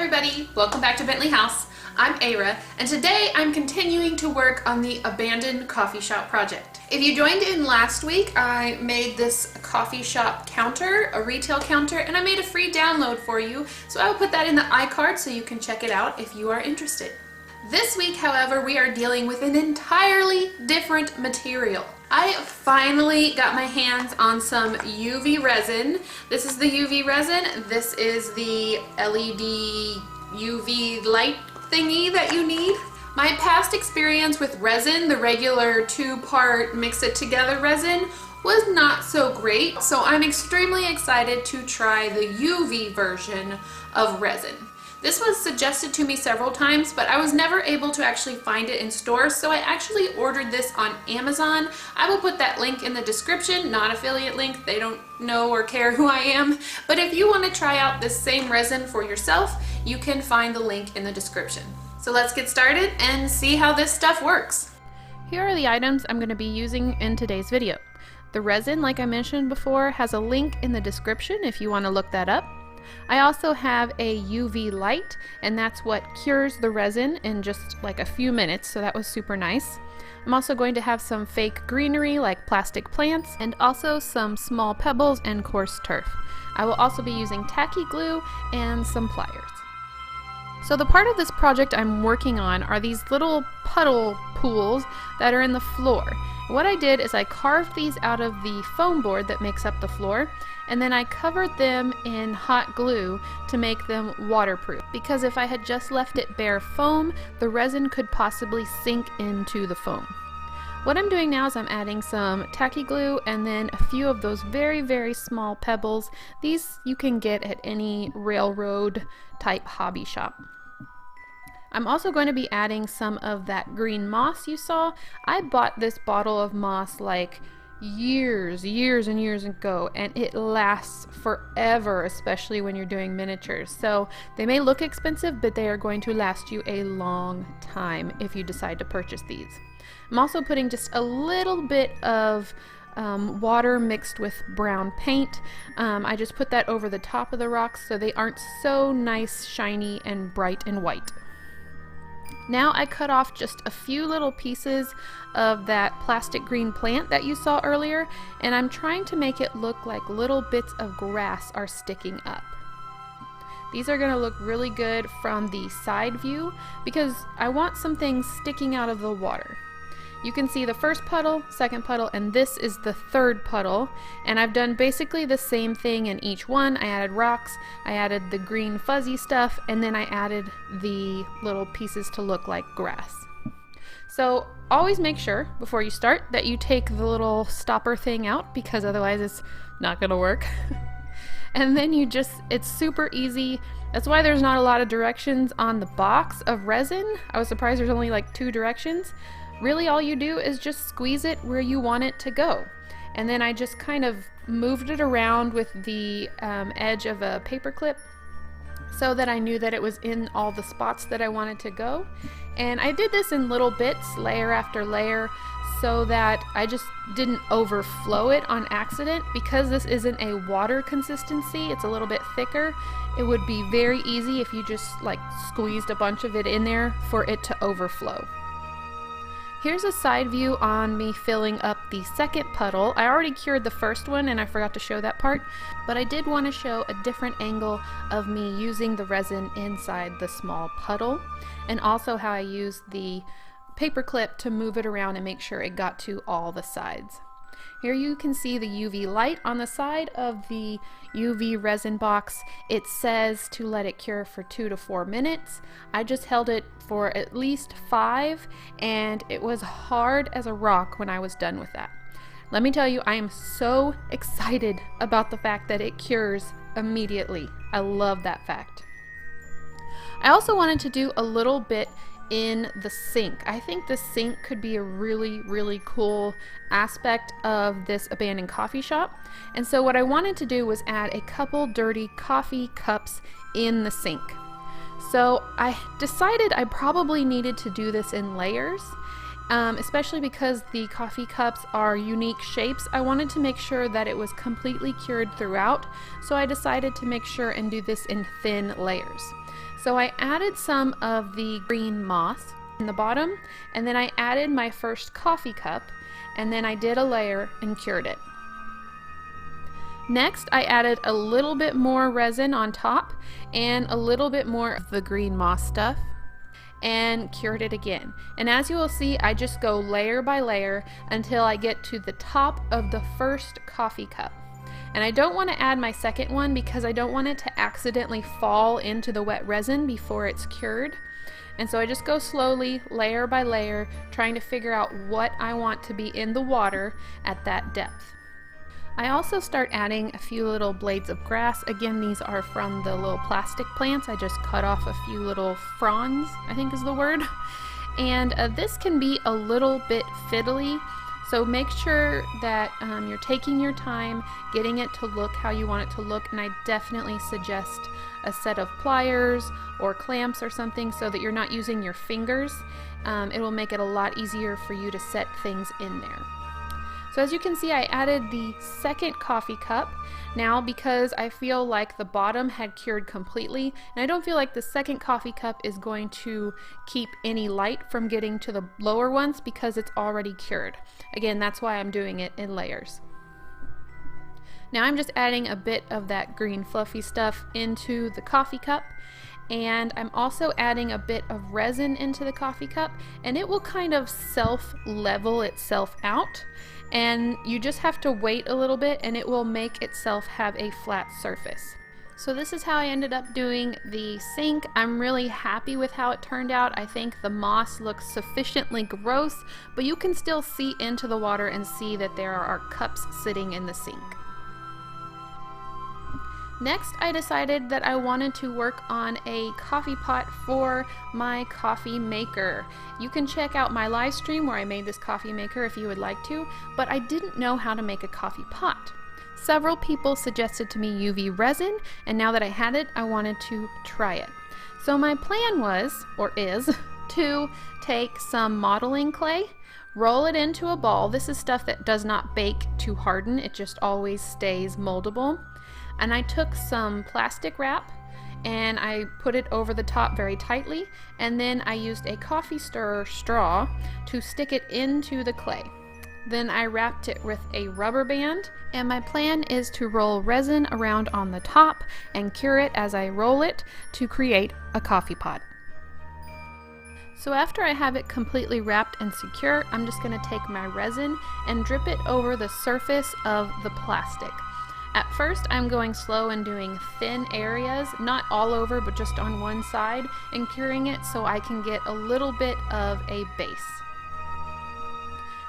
everybody, welcome back to Bentley House. I'm Aira, and today I'm continuing to work on the abandoned coffee shop project. If you joined in last week, I made this coffee shop counter, a retail counter, and I made a free download for you, so I will put that in the iCard so you can check it out if you are interested. This week, however, we are dealing with an entirely different material. I finally got my hands on some UV resin. This is the UV resin. This is the LED UV light thingy that you need. My past experience with resin, the regular two-part mix-it-together resin, was not so great, so I'm extremely excited to try the UV version of resin. This was suggested to me several times, but I was never able to actually find it in stores, so I actually ordered this on Amazon. I will put that link in the description, not affiliate link, they don't know or care who I am. But if you want to try out this same resin for yourself, you can find the link in the description. So let's get started and see how this stuff works. Here are the items I'm going to be using in today's video. The resin, like I mentioned before, has a link in the description if you want to look that up. I also have a UV light, and that's what cures the resin in just like a few minutes, so that was super nice. I'm also going to have some fake greenery like plastic plants, and also some small pebbles and coarse turf. I will also be using tacky glue and some pliers. So the part of this project I'm working on are these little puddle pools that are in the floor. What I did is I carved these out of the foam board that makes up the floor, and then I covered them in hot glue to make them waterproof, because if I had just left it bare foam, the resin could possibly sink into the foam. What I'm doing now is I'm adding some tacky glue and then a few of those very small pebbles. These you can get at any railroad type hobby shop. I'm also going to be adding some of that green moss you saw. I bought this bottle of moss like years and years ago, and it lasts forever, especially when you're doing miniatures. So they may look expensive, but they are going to last you a long time if you decide to purchase these. I'm also putting just a little bit of water mixed with brown paint. I just put that over the top of the rocks so they aren't so nice, shiny, and bright and white. Now I cut off just a few little pieces of that plastic green plant that you saw earlier, and I'm trying to make it look like little bits of grass are sticking up. These are going to look really good from the side view because I want some things sticking out of the water. You can see the first puddle, second puddle, and this is the third puddle, and I've done basically the same thing in each one. I added rocks, I added the green fuzzy stuff, and then I added the little pieces to look like grass. So always make sure before you start that you take the little stopper thing out, because otherwise it's not gonna work. And then it's super easy. That's why there's not a lot of directions on the box of resin. I was surprised there's only like 2 directions. Really all you do is just squeeze it where you want it to go. And then I just kind of moved it around with the edge of a paper clip so that I knew that it was in all the spots that I wanted to go. And I did this in little bits, layer after layer, so that I just didn't overflow it on accident. Because this isn't a water consistency, it's a little bit thicker, it would be very easy if you just like squeezed a bunch of it in there for it to overflow. Here's a side view on me filling up the second puddle. I already cured the first one and I forgot to show that part, but I did want to show a different angle of me using the resin inside the small puddle, and also how I used the paper clip to move it around and make sure it got to all the sides. Here you can see the UV light on the side of the UV resin box. It says to let it cure for 2 to 4 minutes. I just held it for at least 5, and it was hard as a rock when I was done with that. Let me tell you, I am so excited about the fact that it cures immediately. I love that fact. I also wanted to do a little bit in the sink. I think the sink could be a really cool aspect of this abandoned coffee shop. And so what I wanted to do was add a couple dirty coffee cups in the sink. So I decided I probably needed to do this in layers, especially because the coffee cups are unique shapes. I wanted to make sure that it was completely cured throughout, so I decided to make sure and do this in thin layers. So I added some of the green moss in the bottom, and then I added my first coffee cup, and then I did a layer and cured it. Next, I added a little bit more resin on top and a little bit more of the green moss stuff and cured it again. And as you will see, I just go layer by layer until I get to the top of the first coffee cup. And I don't want to add my second one because I don't want it to accidentally fall into the wet resin before it's cured. And so I just go slowly, layer by layer, trying to figure out what I want to be in the water at that depth. I also start adding a few little blades of grass. Again, these are from the little plastic plants. I just cut off a few little fronds, I think is the word. And this can be a little bit fiddly, so make sure that you're taking your time getting it to look how you want it to look, and I definitely suggest a set of pliers or clamps or something so that you're not using your fingers. It will make it a lot easier for you to set things in there. So as you can see, I added the second coffee cup now because I feel like the bottom had cured completely, and I don't feel like the second coffee cup is going to keep any light from getting to the lower ones because it's already cured. Again, that's why I'm doing it in layers. Now I'm just adding a bit of that green fluffy stuff into the coffee cup, and I'm also adding a bit of resin into the coffee cup, and it will kind of self-level itself out. And you just have to wait a little bit and it will make itself have a flat surface. So this is how I ended up doing the sink. I'm really happy with how it turned out. I think the moss looks sufficiently gross, but you can still see into the water and see that there are cups sitting in the sink. Next, I decided that I wanted to work on a coffee pot for my coffee maker. You can check out my live stream where I made this coffee maker if you would like to, but I didn't know how to make a coffee pot. Several people suggested to me UV resin, and now that I had it, I wanted to try it. So my plan was, or is, to take some modeling clay, roll it into a ball. This is stuff that does not bake to harden, it just always stays moldable. And I took some plastic wrap and I put it over the top very tightly, and then I used a coffee stirrer straw to stick it into the clay. Then I wrapped it with a rubber band, and my plan is to roll resin around on the top and cure it as I roll it to create a coffee pot. So after I have it completely wrapped and secure, I'm just going to take my resin and drip it over the surface of the plastic. At first, I'm going slow and doing thin areas, not all over, but just on one side, and curing it so I can get a little bit of a base.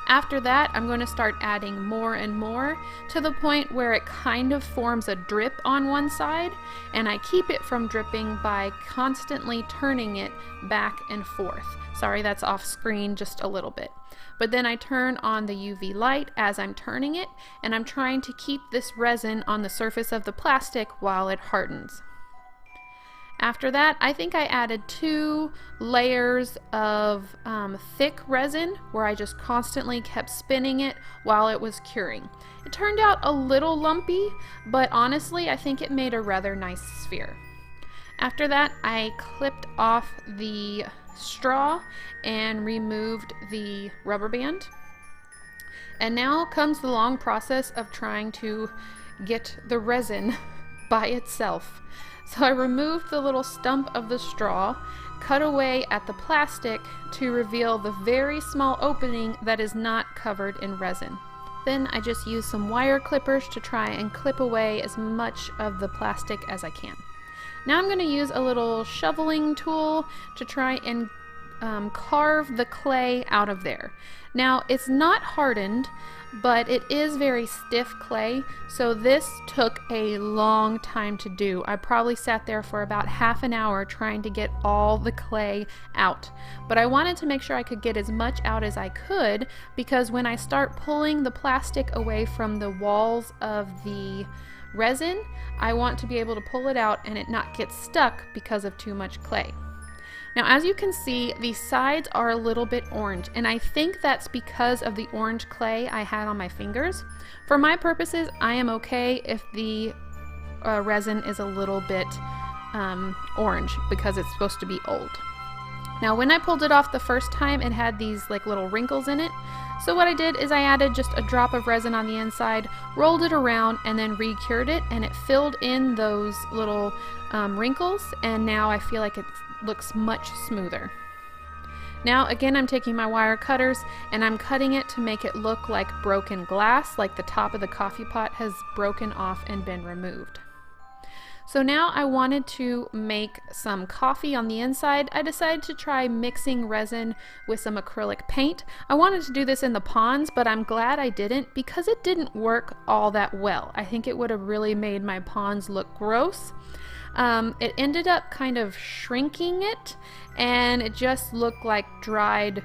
After that, I'm going to start adding more and more to the point where it kind of forms a drip on one side, and I keep it from dripping by constantly turning it back and forth. Sorry, that's off screen just a little bit. But then I turn on the UV light as I'm turning it, and I'm trying to keep this resin on the surface of the plastic while it hardens. After that, I think I added 2 layers of thick resin where I just constantly kept spinning it while it was curing. It turned out a little lumpy, but honestly, I think it made a rather nice sphere. After that, I clipped off the straw and removed the rubber band. And now comes the long process of trying to get the resin by itself. So I removed the little stump of the straw, cut away at the plastic to reveal the very small opening that is not covered in resin. Then I just used some wire clippers to try and clip away as much of the plastic as I can. Now I'm going to use a little shoveling tool to try and carve the clay out of there. Now it's not hardened, but it is very stiff clay, so this took a long time to do. I probably sat there for about half an hour trying to get all the clay out. But I wanted to make sure I could get as much out as I could, because when I start pulling the plastic away from the walls of the resin, I want to be able to pull it out and it not get stuck because of too much clay. Now, as you can see, the sides are a little bit orange, and I think that's because of the orange clay I had on my fingers. For my purposes, I am okay if the resin is a little bit orange because it's supposed to be old. Now when I pulled it off the first time, it had these like little wrinkles in it. So what I did is I added just a drop of resin on the inside, rolled it around, and then re-cured it, and it filled in those little wrinkles, and now I feel like it looks much smoother. Now again, I'm taking my wire cutters and I'm cutting it to make it look like broken glass, like the top of the coffee pot has broken off and been removed. So now I wanted to make some coffee on the inside. I decided to try mixing resin with some acrylic paint. I wanted to do this in the ponds, but I'm glad I didn't because it didn't work all that well. I think it would have really made my ponds look gross. It ended up kind of shrinking it, and it just looked like dried,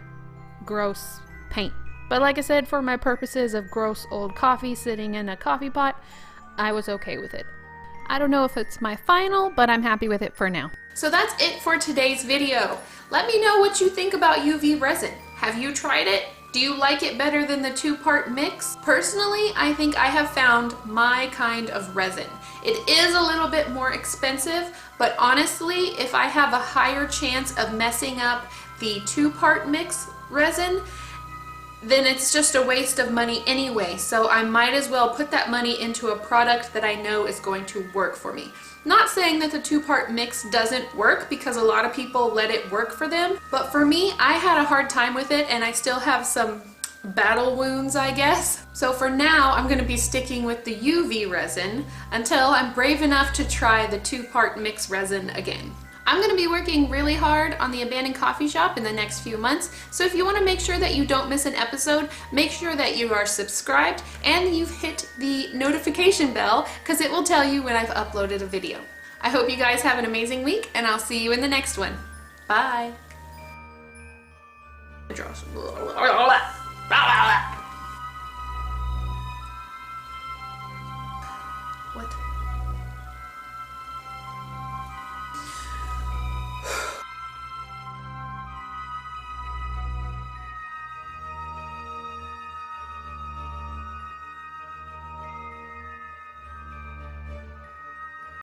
gross paint. But like I said, for my purposes of gross old coffee sitting in a coffee pot, I was okay with it. I don't know if it's my final, but I'm happy with it for now. So that's it for today's video. Let me know what you think about UV resin. Have you tried it? Do you like it better than the two-part mix? Personally, I think I have found my kind of resin. It is a little bit more expensive, but honestly, if I have a higher chance of messing up the two-part mix resin, then it's just a waste of money anyway, so I might as well put that money into a product that I know is going to work for me. Not saying that the two-part mix doesn't work, because a lot of people let it work for them, but for me, I had a hard time with it and I still have some battle wounds, I guess. So for now, I'm going to be sticking with the UV resin until I'm brave enough to try the two-part mix resin again. I'm going to be working really hard on the abandoned coffee shop in the next few months, so if you want to make sure that you don't miss an episode, make sure that you are subscribed and you've hit the notification bell, because it will tell you when I've uploaded a video. I hope you guys have an amazing week, and I'll see you in the next one. Bye! What?